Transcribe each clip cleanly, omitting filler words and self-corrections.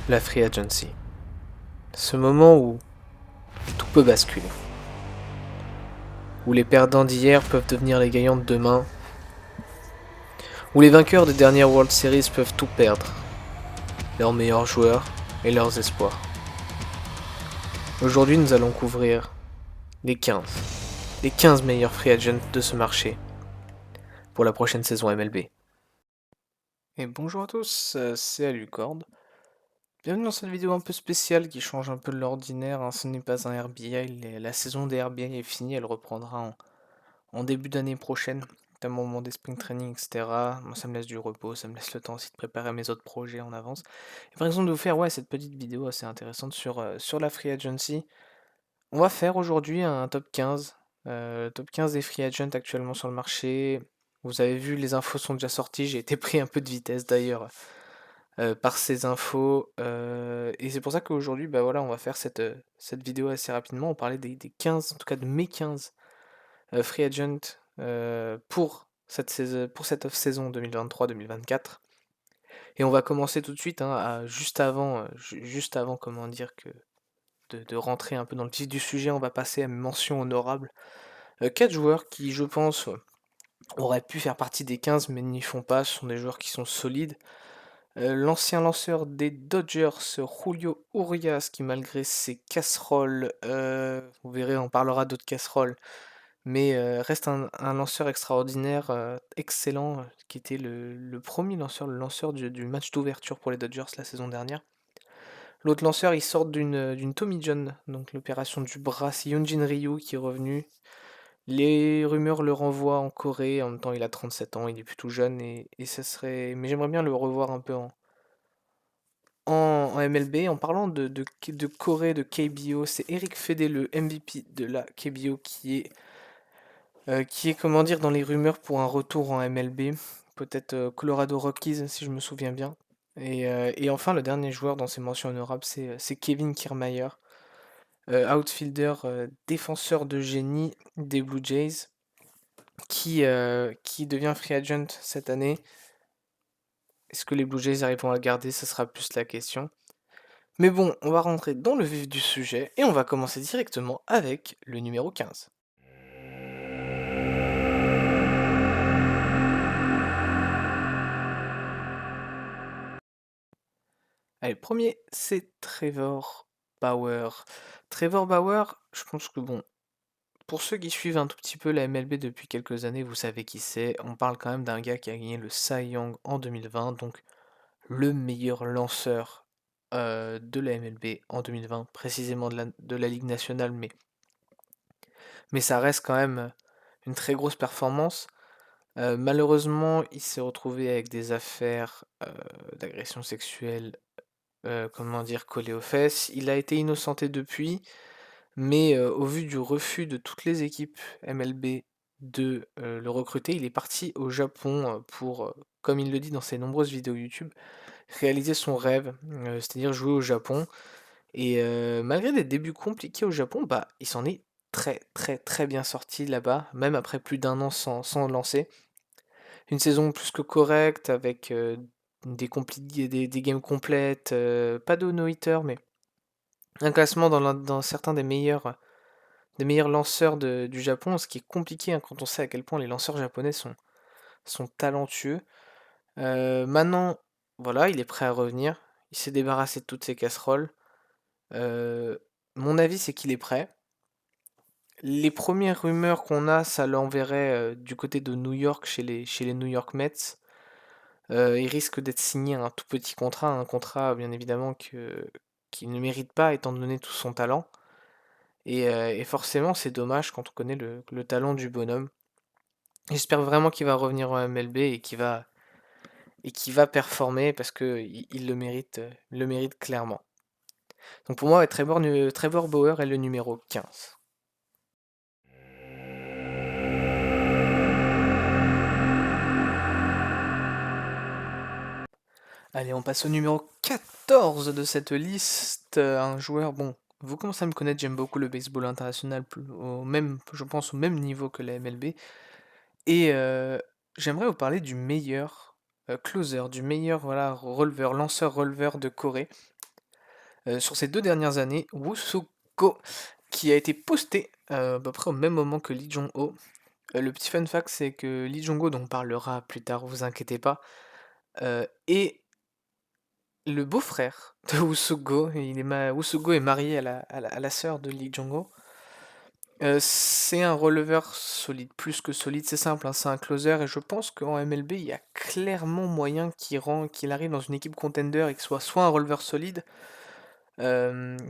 La free agency. Ce moment où tout peut basculer. Où les perdants d'hier peuvent devenir les gagnants de demain. Où les vainqueurs des dernières World Series peuvent tout perdre. Leurs meilleurs joueurs et leurs espoirs. Aujourd'hui, nous allons couvrir les 15. Les 15 meilleurs free agents de ce marché pour la prochaine saison MLB. Et bonjour à tous, c'est Alucorde. Bienvenue dans cette vidéo un peu spéciale qui change un peu de l'ordinaire, hein. Ce n'est pas un RBI, la saison des RBI est finie, elle reprendra en début d'année prochaine, notamment au moment des spring training, etc. Moi, ça me laisse du repos, ça me laisse le temps aussi de préparer mes autres projets en avance. Et par exemple, de vous faire cette petite vidéo assez intéressante sur la free agency. On va faire aujourd'hui un top 15, top 15 des free agents actuellement sur le marché. Vous avez vu, les infos sont déjà sorties, j'ai été pris un peu de vitesse d'ailleurs par ces infos. Et c'est pour ça qu'aujourd'hui, bah voilà, on va faire cette vidéo assez rapidement. On parlait des 15, en tout cas de mes 15 free agent pour cette off-saison 2023-2024. Et on va commencer tout de suite, hein, juste avant, comment dire, de rentrer un peu dans le vif du sujet, on va passer à mes mentions honorables. 4 joueurs qui, je pense, auraient pu faire partie des 15 mais n'y font pas, ce sont des joueurs qui sont solides. L'ancien lanceur des Dodgers, Julio Urias, qui malgré ses casseroles, vous verrez, on parlera d'autres casseroles, mais reste un lanceur extraordinaire, excellent, qui était le premier lanceur, le lanceur du match d'ouverture pour les Dodgers la saison dernière. L'autre lanceur, il sort d'une Tommy John, donc l'opération du bras, c'est Hyunjin Ryu qui est revenu. Les rumeurs le renvoient en Corée, en même temps il a 37 ans, il est plutôt jeune, et ça serait... Mais j'aimerais bien le revoir un peu en MLB. En parlant de Corée, de KBO, c'est Eric Fedé, le MVP de la KBO, qui est, comment dire, dans les rumeurs pour un retour en MLB. Peut-être Colorado Rockies, si je me souviens bien. Et enfin, le dernier joueur dans ces mentions honorables, c'est Kevin Kiermaier, outfielder, défenseur de génie des Blue Jays, qui devient free agent cette année. Est-ce que les Blue Jays arriveront à le garder? Ça sera plus la question. Mais bon, on va rentrer dans le vif du sujet et on va commencer directement avec le numéro 15. Allez, le premier, c'est Trevor Bauer. Trevor Bauer, je pense que bon, pour ceux qui suivent un tout petit peu la MLB depuis quelques années, vous savez qui c'est. On parle quand même d'un gars qui a gagné le Cy Young en 2020, donc le meilleur lanceur de la MLB en 2020, précisément de la Ligue nationale, mais ça reste quand même une très grosse performance. Malheureusement, il s'est retrouvé avec des affaires d'agression sexuelle, comment dire, collées aux fesses. Il a été innocenté depuis, mais au vu du refus de toutes les équipes MLB de le recruter, il est parti au Japon pour, comme il le dit dans ses nombreuses vidéos YouTube, réaliser son rêve, c'est-à-dire jouer au Japon. Et malgré des débuts compliqués au Japon, bah, il s'en est très très très bien sorti là-bas, même après plus d'un an sans lancer. Une saison plus que correcte, avec des games complètes, pas de no-hitter, mais un classement dans certains des meilleurs lanceurs du Japon, ce qui est compliqué, hein, quand on sait à quel point les lanceurs japonais sont talentueux. Maintenant, voilà, il est prêt à revenir. Il s'est débarrassé de toutes ses casseroles. Euh, Mon avis, c'est qu'il est prêt. Les premières rumeurs qu'on a, ça l'enverrait du côté de New York, chez les New York Mets. Il risque d'être signé un tout petit contrat, un contrat bien évidemment qu'il ne mérite pas étant donné tout son talent. Et forcément, c'est dommage quand on connaît le talent du bonhomme. J'espère vraiment qu'il va revenir en MLB et qu'il va performer parce que il le mérite clairement. Donc pour moi, ouais, Trevor Bauer est le numéro 15. Allez, on passe au numéro 14 de cette liste. Un joueur, bon, vous commencez à me connaître, j'aime beaucoup le baseball international, je pense au même niveau que la MLB. Et j'aimerais vous parler du meilleur closer, du meilleur voilà, lanceur-releveur de Corée. sur ces 2 dernières années, Woo qui a été posté, à peu près au même moment que Lee Jong-ho. Le petit fun fact, c'est que Lee Jong-ho, dont on parlera plus tard, vous inquiétez pas, est le beau-frère de Woo est marié à la sœur de Lee Jong-ho. C'est un releveur solide, plus que solide, c'est simple, hein, c'est un closer et je pense qu'en MLB, il y a clairement moyen qu'il arrive dans une équipe contender et que ce soit un releveur solide,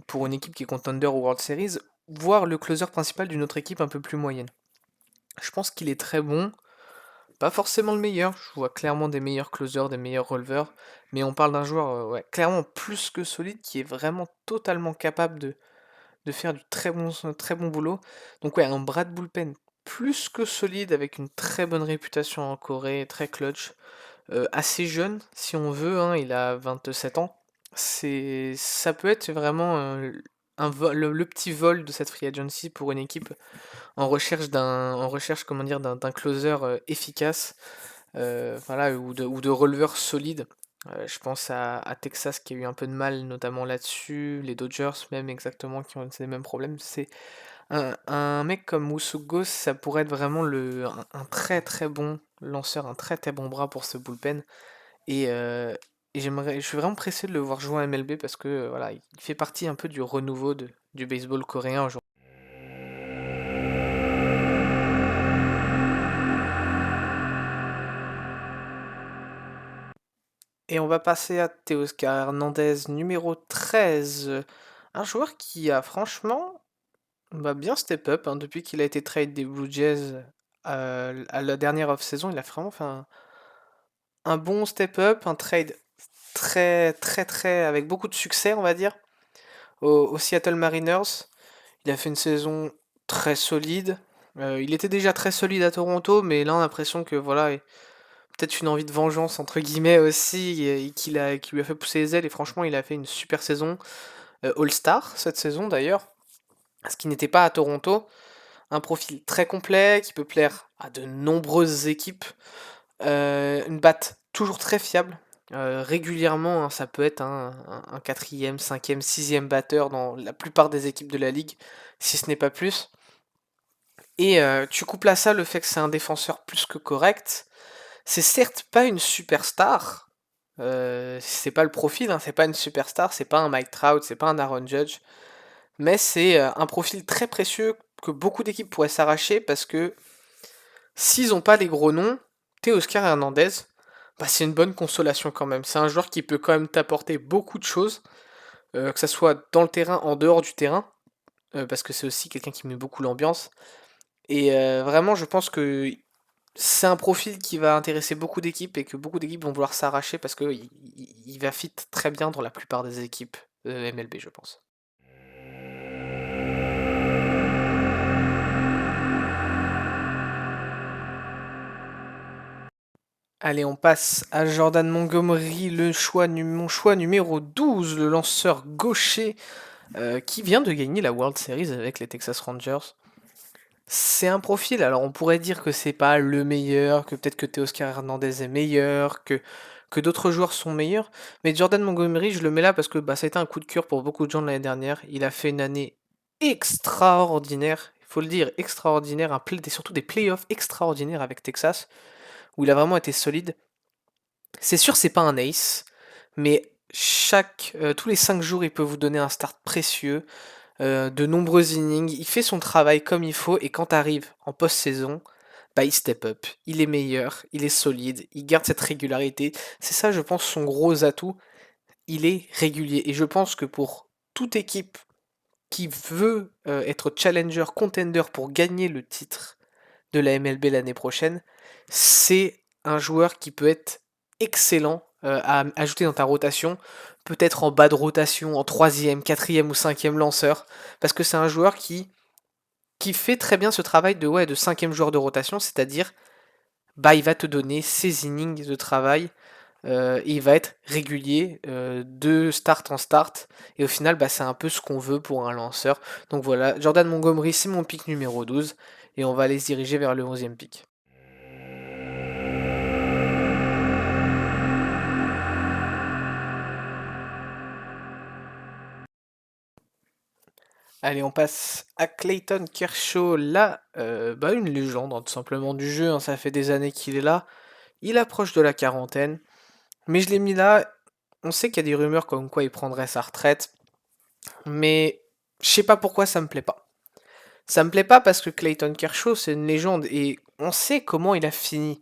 pour une équipe qui est contender ou World Series, voire le closer principal d'une autre équipe un peu plus moyenne. Je pense qu'il est très bon, pas forcément le meilleur, je vois clairement des meilleurs closers, des meilleurs releveurs, mais on parle d'un joueur, ouais, clairement plus que solide, qui est vraiment totalement capable de faire du très bon boulot. Donc ouais, un Brad Bullpen plus que solide, avec une très bonne réputation en Corée, très clutch, assez jeune si on veut, hein, il a 27 ans. Ça peut être vraiment le petit vol de cette free agency pour une équipe en recherche comment dire d'un closer efficace, voilà, ou de releveur solide. Je pense à Texas qui a eu un peu de mal notamment là-dessus, les Dodgers même exactement qui ont ces mêmes problèmes. C'est un mec comme Musugo, ça pourrait être vraiment un très très bon lanceur, un très très bon bras pour ce bullpen. Et je suis vraiment pressé de le voir jouer en MLB parce que voilà, il fait partie un peu du renouveau du baseball coréen aujourd'hui. Et on va passer à Teoscar Hernandez, numéro 13. Un joueur qui a franchement bien step up hein, depuis qu'il a été trade des Blue Jays à la dernière off-saison. Il a vraiment fait un bon step up, un trade très très très avec beaucoup de succès, on va dire, au Seattle Mariners. Il a fait une saison très solide. Il était déjà très solide à Toronto, mais là on a l'impression que voilà, peut-être une envie de vengeance entre guillemets aussi, et qui lui a fait pousser les ailes. Et franchement, il a fait une super saison, All-Star cette saison d'ailleurs, ce qui n'était pas à Toronto. Un profil très complet qui peut plaire à de nombreuses équipes. Une batte toujours très fiable. Régulièrement, hein, ça peut être un quatrième, cinquième, sixième batteur dans la plupart des équipes de la ligue, si ce n'est pas plus. Et tu couples à ça le fait que c'est un défenseur plus que correct. C'est certes pas une superstar. C'est pas le profil, hein, c'est pas une superstar, c'est pas un Mike Trout, c'est pas un Aaron Judge. Mais c'est un profil très précieux que beaucoup d'équipes pourraient s'arracher parce que s'ils ont pas les gros noms, Teoscar Hernandez, c'est une bonne consolation quand même. C'est un joueur qui peut quand même t'apporter beaucoup de choses, que ça soit dans le terrain, en dehors du terrain, parce que c'est aussi quelqu'un qui met beaucoup l'ambiance. Et vraiment, je pense que c'est un profil qui va intéresser beaucoup d'équipes et que beaucoup d'équipes vont vouloir s'arracher parce qu'il va fit très bien dans la plupart des équipes MLB, je pense. Allez, on passe à Jordan Montgomery, mon choix numéro 12, le lanceur gaucher qui vient de gagner la World Series avec les Texas Rangers. C'est un profil, alors on pourrait dire que c'est pas le meilleur, que peut-être que Teoscar Hernandez est meilleur, que d'autres joueurs sont meilleurs, mais Jordan Montgomery, je le mets là parce que ça a été un coup de cœur pour beaucoup de gens de l'année dernière. Il a fait une année extraordinaire, il faut le dire, extraordinaire, et surtout des playoffs extraordinaires avec Texas, où il a vraiment été solide. C'est sûr, c'est pas un ace, mais tous les 5 jours, il peut vous donner un start précieux, de nombreux innings, il fait son travail comme il faut, et quand arrive en post-saison, il step up, il est meilleur, il est solide, il garde cette régularité. C'est ça, je pense, son gros atout, il est régulier. Et je pense que pour toute équipe qui veut être challenger, contender pour gagner le titre de la MLB l'année prochaine, c'est un joueur qui peut être excellent à ajouter dans ta rotation, peut-être en bas de rotation, en troisième, quatrième ou cinquième lanceur, parce que c'est un joueur qui fait très bien ce travail de cinquième joueur de rotation, c'est-à-dire il va te donner ses innings de travail, et il va être régulier de start en start, et au final c'est un peu ce qu'on veut pour un lanceur. Donc voilà, Jordan Montgomery c'est mon pick numéro 12, et on va aller se diriger vers le 11e pick. Allez, on passe à Clayton Kershaw, là, une légende, hein, tout simplement du jeu, hein, ça fait des années qu'il est là. Il approche de la quarantaine, mais je l'ai mis là. On sait qu'il y a des rumeurs comme quoi il prendrait sa retraite, mais je sais pas pourquoi ça me plaît pas. Ça me plaît pas parce que Clayton Kershaw, c'est une légende et on sait comment il a fini.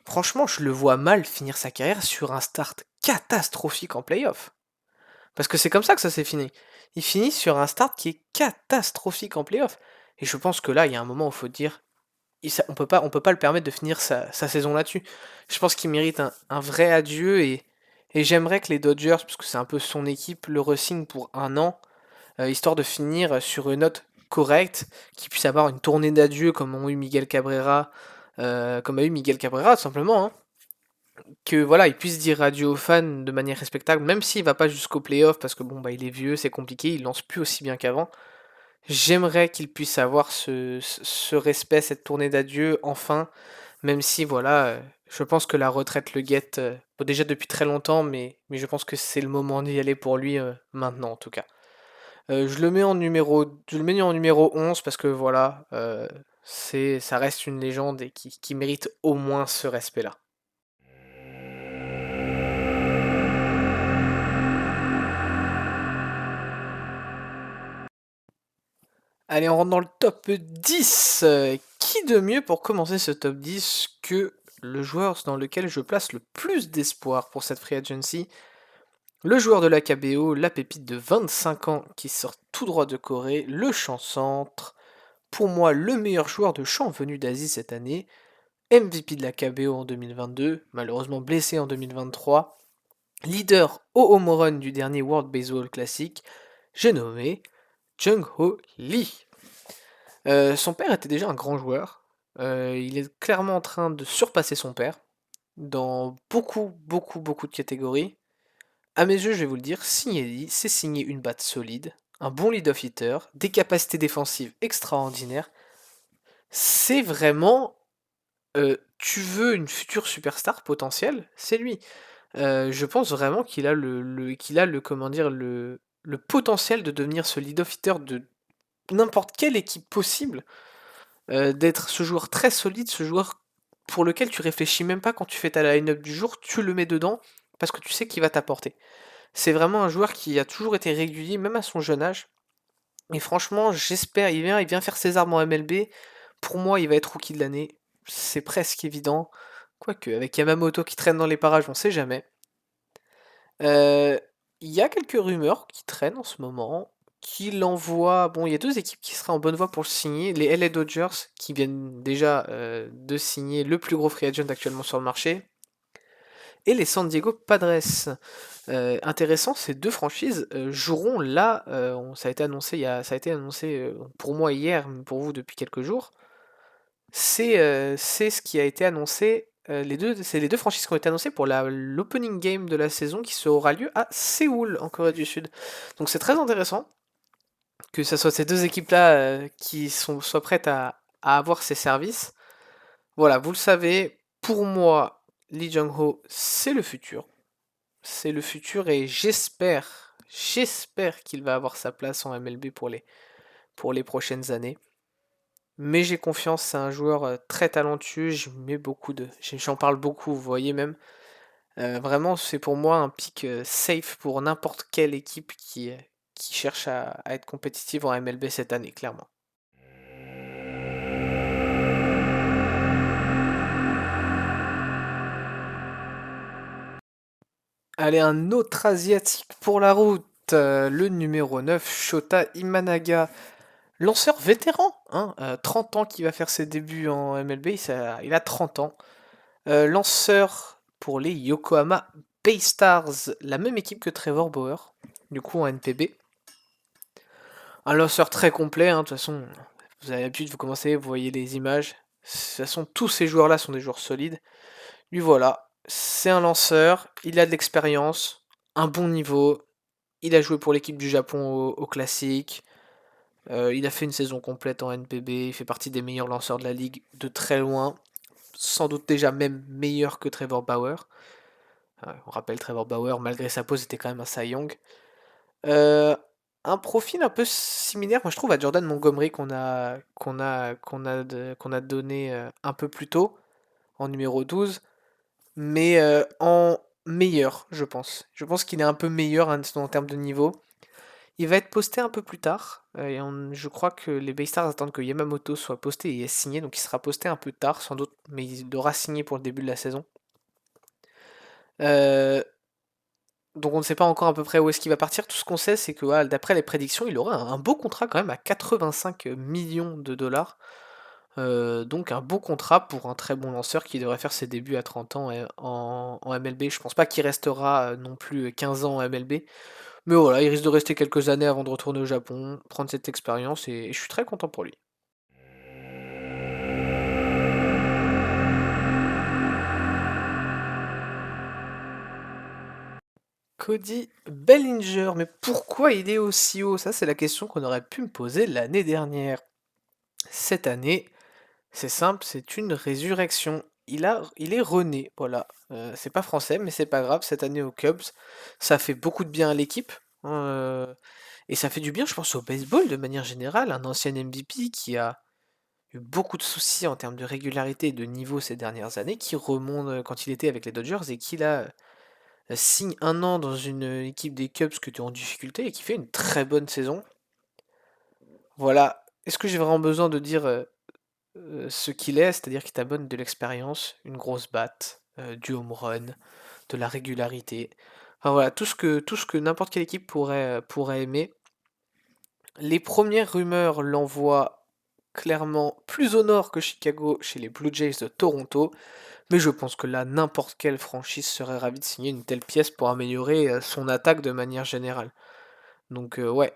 Franchement, je le vois mal finir sa carrière sur un start catastrophique en playoff. Parce que c'est comme ça que ça s'est fini. Il finit sur un start qui est catastrophique en playoff. Et je pense que là, il y a un moment où il faut dire, on peut pas le permettre de finir sa saison là-dessus. Je pense qu'il mérite un vrai adieu et j'aimerais que les Dodgers, parce que c'est un peu son équipe, le re-signent pour un an, histoire de finir sur une note correcte, qu'il puisse avoir une tournée d'adieu comme a eu Miguel Cabrera, tout simplement, hein. Que voilà, il puisse dire adieu aux fans de manière respectable, même s'il va pas jusqu'au playoff, parce que bon, bah, il est vieux, c'est compliqué, il lance plus aussi bien qu'avant. J'aimerais qu'il puisse avoir ce respect, cette tournée d'adieu, enfin, même si voilà, je pense que la retraite le guette, bon, déjà depuis très longtemps, mais je pense que c'est le moment d'y aller pour lui, maintenant en tout cas. Je le mets en numéro 11 parce que voilà, ça reste une légende et qui mérite au moins ce respect-là. Allez, on rentre dans le top 10. Qui de mieux pour commencer ce top 10 que le joueur dans lequel je place le plus d'espoir pour cette free agency? Le joueur de la KBO, la pépite de 25 ans qui sort tout droit de Corée, le champ centre. Pour moi, le meilleur joueur de champ venu d'Asie cette année. MVP de la KBO en 2022, malheureusement blessé en 2023. Leader au home run du dernier World Baseball Classic. J'ai nommé Jung-Ho Lee. Son père était déjà un grand joueur. Il est clairement en train de surpasser son père dans beaucoup de catégories. À mes yeux, je vais vous le dire, signer Lee, c'est signer une batte solide, un bon lead-off hitter, des capacités défensives extraordinaires. C'est vraiment, tu veux une future superstar potentielle, c'est lui. Je pense vraiment qu'il a qu'il a comment dire, le potentiel de devenir ce lead-off hitter de n'importe quelle équipe possible. D'être ce joueur très solide, ce joueur pour lequel tu réfléchis même pas quand tu fais ta line-up du jour, tu le mets dedans parce que tu sais qu'il va t'apporter. C'est vraiment un joueur qui a toujours été régulier, même à son jeune âge. Et franchement, j'espère, il vient faire ses armes en MLB. Pour moi, il va être rookie de l'année. C'est presque évident. Quoique, avec Yamamoto qui traîne dans les parages, on sait jamais. Euh, Il y a quelques rumeurs qui traînent en ce moment, qui l'envoient. Bon, il y a deux équipes qui seraient en bonne voie pour le signer. Les LA Dodgers, qui viennent déjà de signer le plus gros free agent actuellement sur le marché, et les San Diego Padres. Intéressant, ces deux franchises joueront là. Ça a été annoncé, ça a été annoncé pour moi hier, mais pour vous depuis quelques jours. C'est ce qui a été annoncé. C'est les deux franchises qui ont été annoncées pour l'opening game de la saison qui aura lieu à Séoul, en Corée du Sud. Donc c'est très intéressant que ce soit ces deux équipes-là soient prêtes à avoir ces services. Voilà, vous le savez, pour moi, Lee Jung-ho, c'est le futur. C'est le futur et j'espère qu'il va avoir sa place en MLB pour les prochaines années. Mais j'ai confiance, c'est un joueur très talentueux, j'en parle beaucoup, vous voyez même. Vraiment, c'est pour moi un pick safe pour n'importe quelle équipe qui cherche à être compétitive en MLB cette année, clairement. Allez, un autre asiatique pour la route, le numéro 9, Shota Imanaga. Lanceur vétéran, hein, 30 ans qui va faire ses débuts en MLB, il a 30 ans. Lanceur pour les Yokohama Baystars, la même équipe que Trevor Bauer, du coup en NPB. Un lanceur très complet, hein, de toute façon, vous avez l'habitude, vous commencez, vous voyez les images. De toute façon, tous ces joueurs-là sont des joueurs solides. Lui voilà, c'est un lanceur, il a de l'expérience, un bon niveau, il a joué pour l'équipe du Japon au Classique, il a fait une saison complète en NPB, il fait partie des meilleurs lanceurs de la ligue de très loin, sans doute déjà même meilleur que Trevor Bauer. On rappelle Trevor Bauer, malgré sa pause, était quand même un Cy Young. Euh, un profil un peu similaire, moi je trouve, à Jordan Montgomery qu'on a donné un peu plus tôt, en numéro 12, mais en meilleur, je pense. Je pense qu'il est un peu meilleur hein, en termes de niveau. Il va être posté un peu plus tard, et je crois que les Baystars attendent que Yamamoto soit posté et ait signé, donc il sera posté un peu tard sans doute, mais il aura signé pour le début de la saison. Euh, donc on ne sait pas encore à peu près où est-ce qu'il va partir. Tout ce qu'on sait, c'est que voilà, d'après les prédictions, il aura un beau contrat quand même à 85 millions de dollars. Donc un beau contrat pour un très bon lanceur qui devrait faire ses débuts à 30 ans en MLB. Je pense pas qu'il restera non plus 15 ans en MLB. Mais voilà, il risque de rester quelques années avant de retourner au Japon, prendre cette expérience et je suis très content pour lui. Cody Bellinger, mais pourquoi il est aussi haut? Ça, c'est la question qu'on aurait pu me poser l'année dernière. Cette année, c'est simple, c'est une résurrection. Il est rené, voilà. C'est pas français, mais c'est pas grave. Cette année aux Cubs, ça fait beaucoup de bien à l'équipe, hein, et ça fait du bien, je pense, au baseball de manière générale. Un ancien MVP qui a eu beaucoup de soucis en termes de régularité et de niveau ces dernières années, qui remonte quand il était avec les Dodgers et qui là signe un an dans une équipe des Cubs que tu es en difficulté et qui fait une très bonne saison. Voilà. Est-ce que j'ai vraiment besoin de dire ce qu'il est, c'est-à-dire qu'il t'abonne de l'expérience, une grosse batte, du home run, de la régularité. Enfin voilà, tout ce que n'importe quelle équipe pourrait aimer. Les premières rumeurs l'envoient clairement plus au nord que Chicago chez les Blue Jays de Toronto, mais je pense que là, n'importe quelle franchise serait ravie de signer une telle pièce pour améliorer son attaque de manière générale. Donc ouais,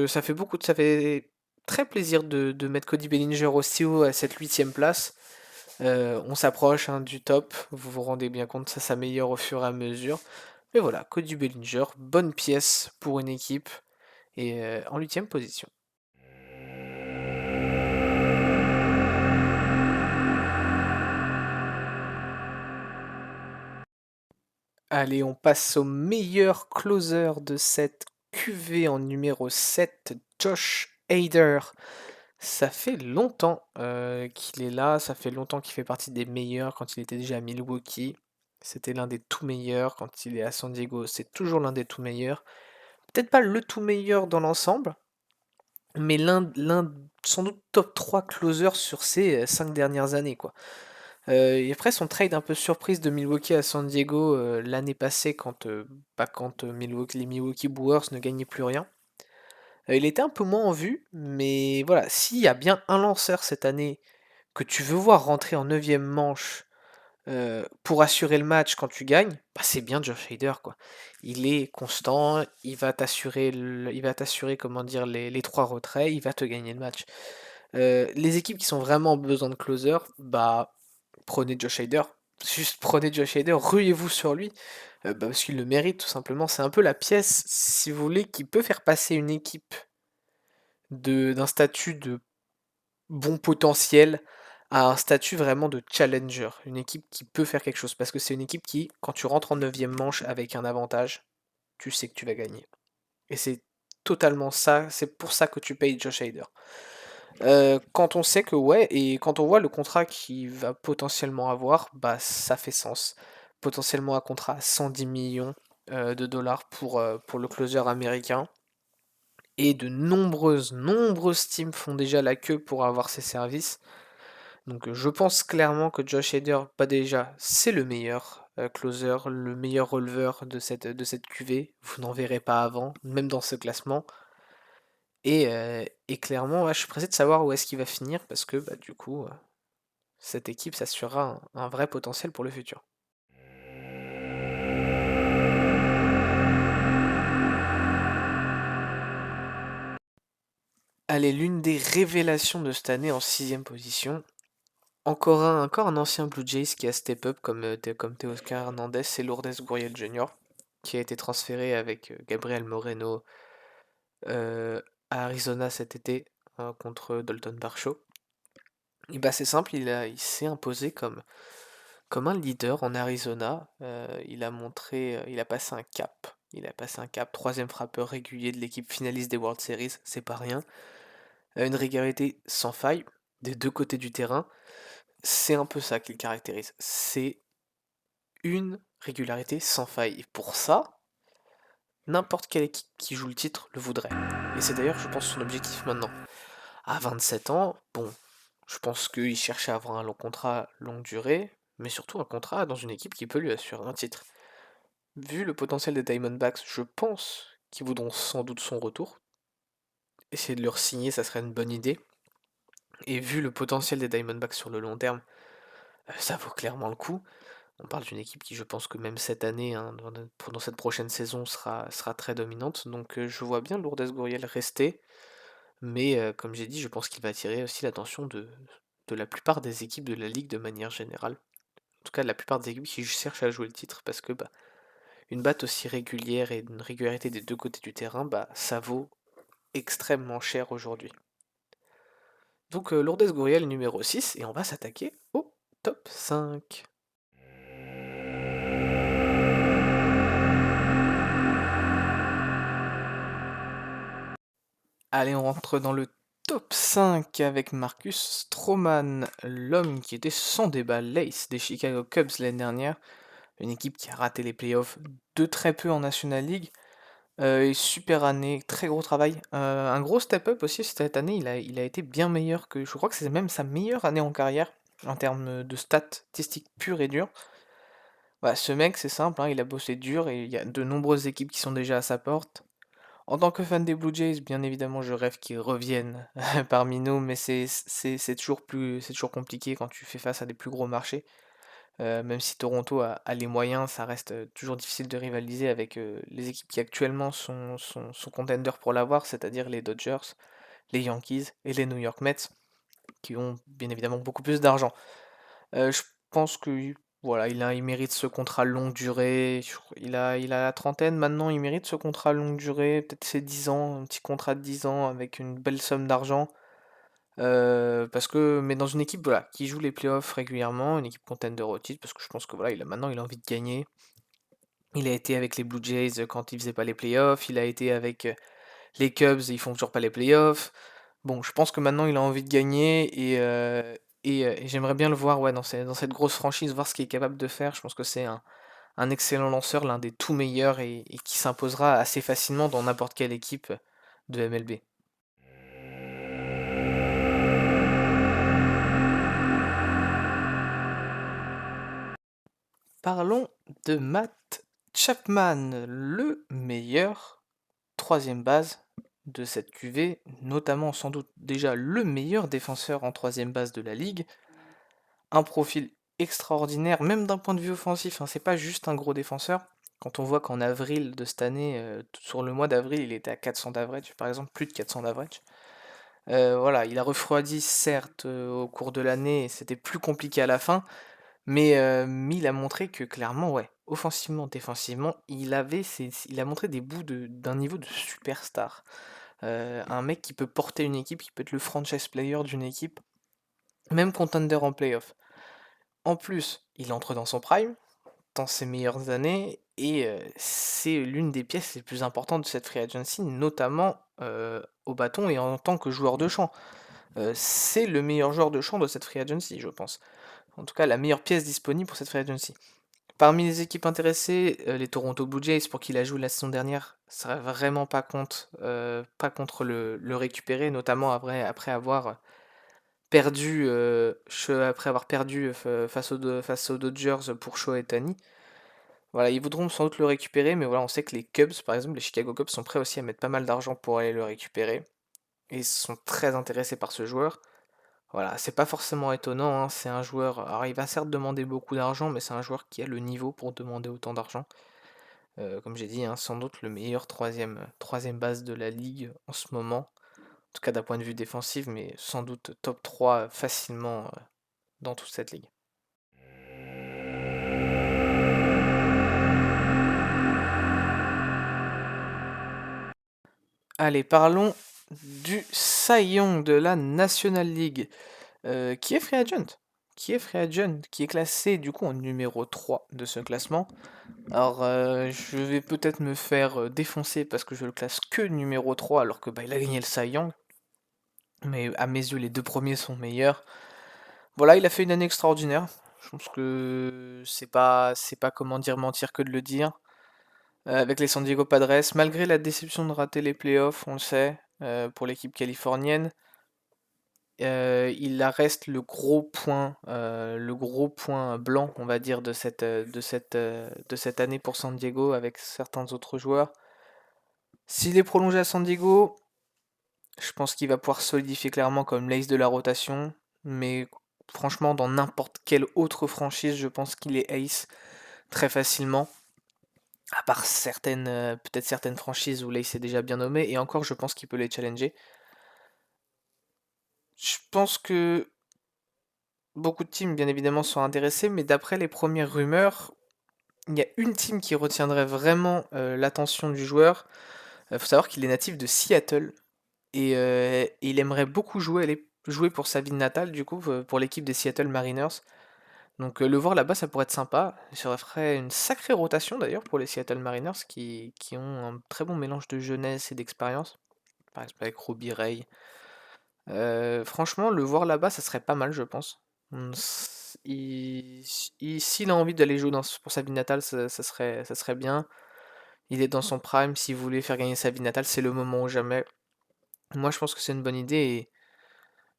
ça fait très plaisir de mettre Cody Bellinger aussi haut à cette huitième place. On s'approche hein, du top, vous vous rendez bien compte, ça s'améliore au fur et à mesure. Mais voilà, Cody Bellinger, bonne pièce pour une équipe et en huitième position. Allez, on passe au meilleur closer de cette QV en numéro 7, Josh Hader. Ça fait longtemps qu'il est là, ça fait longtemps qu'il fait partie des meilleurs quand il était déjà à Milwaukee. C'était l'un des tout meilleurs quand il est à San Diego, c'est toujours l'un des tout meilleurs. Peut-être pas le tout meilleur dans l'ensemble, mais l'un sans doute top 3 closer sur ces 5 dernières années, quoi. Et après son trade un peu surprise de Milwaukee à San Diego l'année passée quand les Milwaukee Brewers ne gagnaient plus rien. Il était un peu moins en vue, mais voilà, s'il y a bien un lanceur cette année que tu veux voir rentrer en neuvième manche pour assurer le match quand tu gagnes, bah c'est bien Josh Hader quoi. Il est constant, il va t'assurer comment dire les trois retraits, il va te gagner le match. Les équipes qui sont vraiment en besoin de closer, bah prenez Josh Hader. Juste prenez Josh Hader, ruez-vous sur lui, bah, parce qu'il le mérite tout simplement. C'est un peu la pièce, si vous voulez, qui peut faire passer une équipe d'un statut de bon potentiel à un statut vraiment de challenger. Une équipe qui peut faire quelque chose. Parce que c'est une équipe qui, quand tu rentres en neuvième manche avec un avantage, tu sais que tu vas gagner. Et c'est totalement ça, c'est pour ça que tu payes Josh Hader. Quand on sait que ouais, et quand on voit le contrat qu'il va potentiellement avoir, bah ça fait sens. Potentiellement un contrat à 110 millions de dollars pour le closer américain. Et de nombreuses teams font déjà la queue pour avoir ses services. Donc je pense clairement que Josh Hader, pas déjà, c'est le meilleur closer, le meilleur releveur de cette QV. Vous n'en verrez pas avant, même dans ce classement. Et clairement, ouais, je suis pressé de savoir où est-ce qu'il va finir parce que bah, du coup, cette équipe s'assurera un vrai potentiel pour le futur. Allez, l'une des révélations de cette année en sixième position. Encore un ancien Blue Jays qui a step up comme Teoscar Hernandez, c'est Lourdes Gurriel Jr. qui a été transféré avec Gabriel Moreno à Arizona cet été contre Dalton Varsho. Et bah c'est simple, il s'est imposé comme un leader en Arizona. Il a passé un cap. Il a passé un cap, troisième frappeur régulier de l'équipe finaliste des World Series, c'est pas rien. Une régularité sans faille des deux côtés du terrain. C'est un peu ça qui le caractérise. C'est une régularité sans faille. Et pour ça, n'importe quelle équipe qui joue le titre le voudrait. Et c'est d'ailleurs, je pense, son objectif maintenant. À 27 ans, bon, je pense qu'il cherche à avoir un long contrat longue durée, mais surtout un contrat dans une équipe qui peut lui assurer un titre. Vu le potentiel des Diamondbacks, je pense qu'ils voudront sans doute son retour. Essayer de le signer, ça serait une bonne idée. Et vu le potentiel des Diamondbacks sur le long terme, ça vaut clairement le coup. On parle d'une équipe qui, je pense que même cette année, hein, dans cette prochaine saison, sera très dominante. Donc je vois bien Lourdes Gurriel rester. Mais comme j'ai dit, je pense qu'il va attirer aussi l'attention de la plupart des équipes de la ligue de manière générale. En tout cas, de la plupart des équipes qui cherchent à jouer le titre, parce que bah, une batte aussi régulière et une régularité des deux côtés du terrain, bah, ça vaut extrêmement cher aujourd'hui. Donc Lourdes Gurriel numéro 6, et on va s'attaquer au top 5. Allez, on rentre dans le top 5 avec Marcus Stroman, l'homme qui était sans débat l'ace des Chicago Cubs l'année dernière, une équipe qui a raté les playoffs de très peu en National League. Super année, très gros travail. Un gros step-up aussi cette année, il a été bien meilleur que. Je crois que c'est même sa meilleure année en carrière, en termes de statistiques pures et dures. Voilà, ce mec, c'est simple, hein, il a bossé dur et il y a de nombreuses équipes qui sont déjà à sa porte. En tant que fan des Blue Jays, bien évidemment, je rêve qu'ils reviennent parmi nous, mais c'est toujours compliqué quand tu fais face à des plus gros marchés. Même si Toronto a les moyens, ça reste toujours difficile de rivaliser avec les équipes qui actuellement sont contenders pour l'avoir, c'est-à-dire les Dodgers, les Yankees et les New York Mets, qui ont bien évidemment beaucoup plus d'argent. Je pense que voilà, il mérite ce contrat longue durée. Il a la trentaine maintenant, il mérite ce contrat longue durée, peut-être ses 10 ans, un petit contrat de 10 ans avec une belle somme d'argent. Parce que, mais dans une équipe voilà, qui joue les playoffs régulièrement, une équipe contender au titre, parce que je pense que voilà, maintenant il a envie de gagner. Il a été avec les Blue Jays quand ils faisaient pas les playoffs, il a été avec les Cubs, ils font toujours pas les playoffs. Bon, je pense que maintenant il a envie de gagner et j'aimerais bien le voir ouais, dans cette grosse franchise, voir ce qu'il est capable de faire. Je pense que c'est un excellent lanceur, l'un des tout meilleurs et qui s'imposera assez facilement dans n'importe quelle équipe de MLB. Parlons de Matt Chapman, le meilleur troisième base de cette QV, notamment sans doute déjà le meilleur défenseur en troisième base de la ligue. Un profil extraordinaire, même d'un point de vue offensif, hein, c'est pas juste un gros défenseur. Quand on voit qu'en avril de cette année, sur le mois d'avril, il était à 400 d'average, par exemple, plus de 400 d'average. Voilà, il a refroidi certes au cours de l'année, et c'était plus compliqué à la fin, mais il a montré que clairement, ouais, offensivement, défensivement, il a montré des bouts d'un niveau de superstar. Un mec qui peut porter une équipe, qui peut être le franchise player d'une équipe, même contender en playoff. En plus, il entre dans son prime, dans ses meilleures années, et c'est l'une des pièces les plus importantes de cette free agency, notamment au bâton et en tant que joueur de champ. C'est le meilleur joueur de champ de cette free agency, je pense. En tout cas, la meilleure pièce disponible pour cette free agency. Parmi les équipes intéressées, les Toronto Blue Jays, pour qui il a joué la saison dernière, ça vraiment pas contre le récupérer, notamment après avoir perdu, après avoir perdu face aux Dodgers pour Shohei. Voilà, ils voudront sans doute le récupérer, mais voilà, on sait que les Cubs, par exemple, les Chicago Cubs sont prêts aussi à mettre pas mal d'argent pour aller le récupérer, et ils sont très intéressés par ce joueur. Voilà, c'est pas forcément étonnant, hein, c'est un joueur. Alors, il va certes demander beaucoup d'argent, mais c'est un joueur qui a le niveau pour demander autant d'argent. Comme j'ai dit, hein, sans doute le meilleur troisième base de la ligue en ce moment. En tout cas, d'un point de vue défensif, mais sans doute top 3 facilement dans toute cette ligue. Allez, parlons du Cy Young de la National League, qui est free agent. qui est free agent, qui est classé du coup en numéro 3 de ce classement. Alors, je vais peut-être me faire défoncer parce que je le classe que numéro 3 alors que bah, il a gagné le Cy Young. Mais à mes yeux, les deux premiers sont meilleurs. Voilà, il a fait une année extraordinaire. Je pense que c'est pas comment dire mentir que de le dire. Avec les San Diego Padres, malgré la déception de rater les playoffs, on le sait, pour l'équipe californienne, il reste le gros point blanc, on va dire, de cette année pour San Diego avec certains autres joueurs. S'il est prolongé à San Diego, je pense qu'il va pouvoir solidifier clairement comme l'ace de la rotation, mais franchement, dans n'importe quelle autre franchise, je pense qu'il est ace très facilement. À part peut-être certaines franchises où l'ace est déjà bien nommé, et encore, je pense qu'il peut les challenger. Je pense que beaucoup de teams, bien évidemment, sont intéressés, mais d'après les premières rumeurs, il y a une team qui retiendrait vraiment l'attention du joueur. Il faut savoir qu'il est natif de Seattle et il aimerait beaucoup jouer pour sa ville natale, du coup, pour l'équipe des Seattle Mariners. Donc le voir là-bas, ça pourrait être sympa. Ça ferait une sacrée rotation d'ailleurs pour les Seattle Mariners qui ont un très bon mélange de jeunesse et d'expérience. Par exemple avec Robbie Ray. Franchement, le voir là-bas, ça serait pas mal, je pense. S'il a envie d'aller jouer pour sa ville natale, ça serait bien. Il est dans son prime. S'il voulait faire gagner sa ville natale, c'est le moment ou jamais. Moi, je pense que c'est une bonne idée et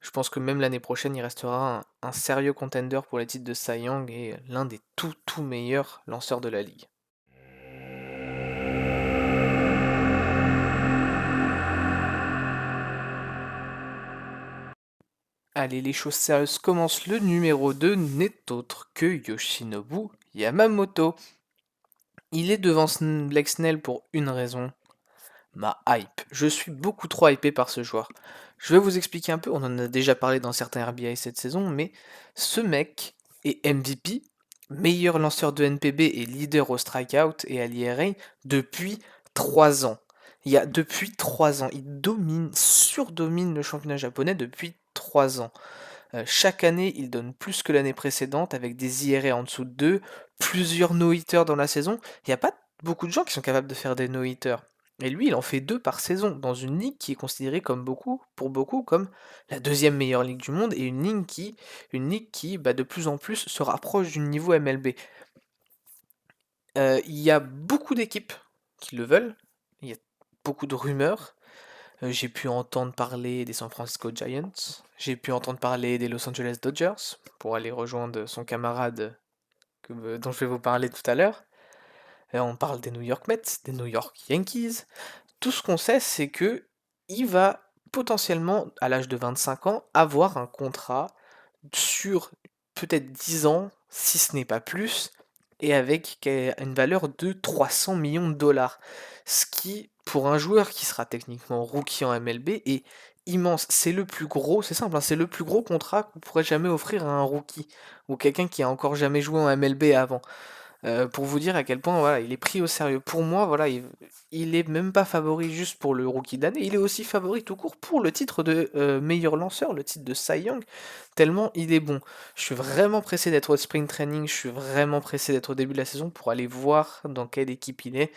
je pense que même l'année prochaine, il restera un sérieux contender pour les titres de Cy Young et l'un des tout meilleurs lanceurs de la ligue. Allez, les choses sérieuses commencent. Le numéro 2 n'est autre que Yoshinobu Yamamoto. Il est devant Blake Snell pour une raison, ma hype. Je suis beaucoup trop hypé par ce joueur. Je vais vous expliquer un peu, on en a déjà parlé dans certains RBI cette saison, mais ce mec est MVP, meilleur lanceur de NPB et leader au strikeout et à l'IRA depuis 3 ans. Depuis 3 ans, il surdomine le championnat japonais depuis 3 ans. Chaque année, il donne plus que l'année précédente avec des IRA en dessous de 2, plusieurs no-hitters dans la saison. Il n'y a pas beaucoup de gens qui sont capables de faire des no-hitters. Et lui, il en fait 2 par saison, dans une ligue qui est considérée pour beaucoup, comme la deuxième meilleure ligue du monde, et une ligue qui de plus en plus, se rapproche du niveau MLB. Il y a beaucoup d'équipes qui le veulent, il y a beaucoup de rumeurs. J'ai pu entendre parler des San Francisco Giants, j'ai pu entendre parler des Los Angeles Dodgers, pour aller rejoindre son camarade dont je vais vous parler tout à l'heure. On parle des New York Mets, des New York Yankees. Tout ce qu'on sait, c'est que il va potentiellement, à l'âge de 25 ans, avoir un contrat sur peut-être 10 ans, si ce n'est pas plus, et avec une valeur de 300 millions de dollars. Ce qui, pour un joueur qui sera techniquement rookie en MLB, est immense. C'est le plus gros, c'est simple, hein, c'est le plus gros contrat qu'on pourrait jamais offrir à un rookie, ou quelqu'un qui a encore jamais joué en MLB avant. Pour vous dire à quel point voilà, il est pris au sérieux. Pour moi, voilà, il est même pas favori juste pour le rookie d'année, il est aussi favori tout court pour le titre de meilleur lanceur, le titre de Cy Young, tellement il est bon. Je suis vraiment pressé d'être au spring training, je suis vraiment pressé d'être au début de la saison pour aller voir dans quelle équipe il est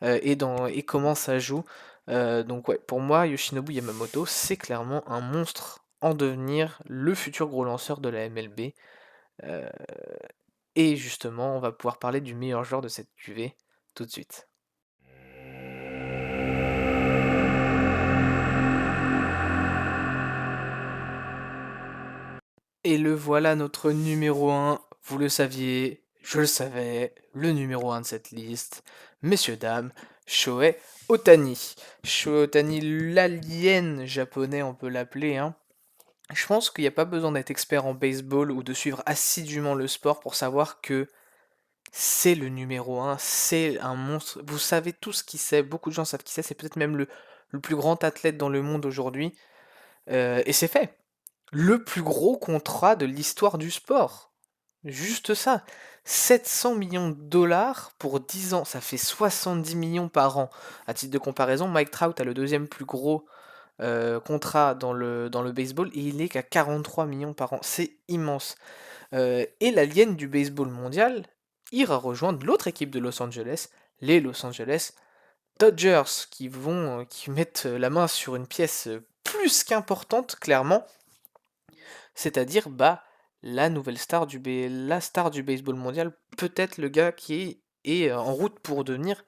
et comment ça joue. Donc ouais, pour moi, Yoshinobu Yamamoto, c'est clairement un monstre en devenir, le futur gros lanceur de la MLB. Euh, et justement, on va pouvoir parler du meilleur joueur de cette QV tout de suite. Et le voilà notre numéro 1, vous le saviez, je le savais, le numéro 1 de cette liste, messieurs, dames, Shohei Ohtani. Shohei Ohtani, l'alien japonais, on peut l'appeler, hein. Je pense qu'il n'y a pas besoin d'être expert en baseball ou de suivre assidûment le sport pour savoir que c'est le numéro 1, c'est un monstre. Vous savez tout ce qu'il sait, beaucoup de gens savent qui c'est peut-être même le plus grand athlète dans le monde aujourd'hui. Et c'est fait. Le plus gros contrat de l'histoire du sport. Juste ça. 700 millions de dollars pour 10 ans, ça fait 70 millions par an. À titre de comparaison, Mike Trout a le deuxième plus gros contrat dans le baseball et il n'est qu'à 43 millions par an. C'est immense. Et l'alien du baseball mondial ira rejoindre l'autre équipe de Los Angeles, les Los Angeles Dodgers, qui mettent la main sur une pièce plus qu'importante, clairement, c'est-à-dire bah la nouvelle star la star du baseball mondial, peut-être le gars qui est en route pour devenir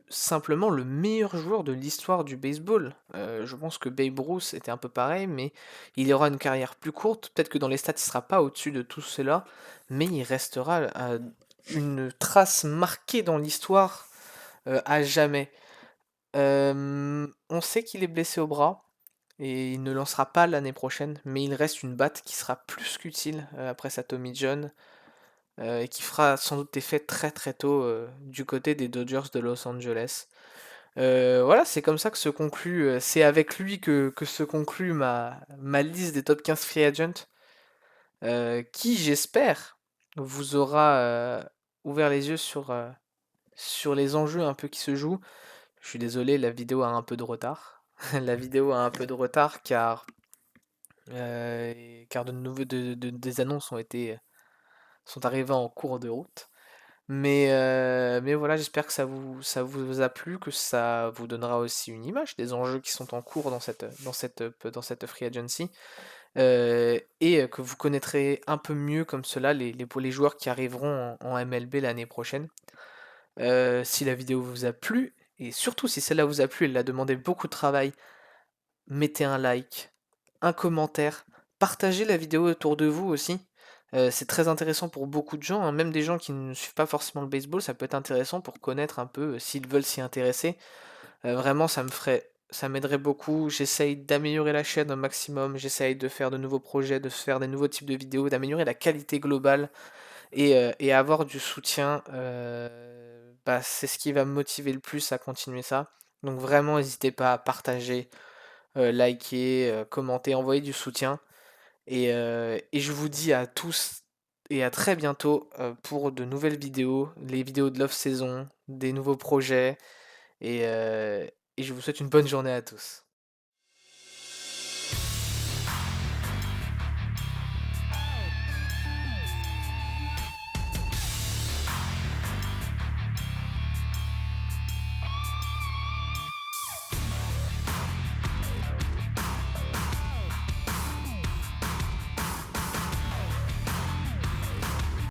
simplement le meilleur joueur de l'histoire du baseball. Je pense que Babe Ruth était un peu pareil, mais il aura une carrière plus courte. Peut-être que dans les stats, il sera pas au-dessus de tout cela, mais il restera une trace marquée dans l'histoire à jamais. On sait qu'il est blessé au bras et il ne lancera pas l'année prochaine, mais il reste une batte qui sera plus qu'utile après sa Tommy John et qui fera sans doute effet très très tôt du côté des Dodgers de Los Angeles. Voilà, c'est comme ça que se conclut, c'est avec lui que se conclut ma liste des top 15 free agents, qui j'espère vous aura ouvert les yeux sur les enjeux un peu qui se jouent. Je suis désolé, la vidéo a un peu de retard. La vidéo a un peu de retard car des annonces sont arrivées en cours de route. Mais voilà, j'espère que ça vous a plu, que ça vous donnera aussi une image des enjeux qui sont en cours dans cette free agency. Et que vous connaîtrez un peu mieux comme cela les joueurs qui arriveront en MLB l'année prochaine. Si la vidéo vous a plu, et surtout si celle-là vous a plu, elle a demandé beaucoup de travail, mettez un like, un commentaire, partagez la vidéo autour de vous aussi. C'est très intéressant pour beaucoup de gens, hein, même des gens qui ne suivent pas forcément le baseball, ça peut être intéressant pour connaître un peu s'ils veulent s'y intéresser. Vraiment, ça m'aiderait beaucoup. J'essaye d'améliorer la chaîne au maximum, j'essaye de faire de nouveaux projets, de faire des nouveaux types de vidéos, d'améliorer la qualité globale et avoir du soutien. Bah, c'est ce qui va me motiver le plus à continuer ça. Donc vraiment, n'hésitez pas à partager, liker, commenter, envoyer du soutien. Et je vous dis à tous et à très bientôt pour de nouvelles vidéos, les vidéos de l'off-saison, des nouveaux projets, et, euh, et je vous souhaite une bonne journée à tous.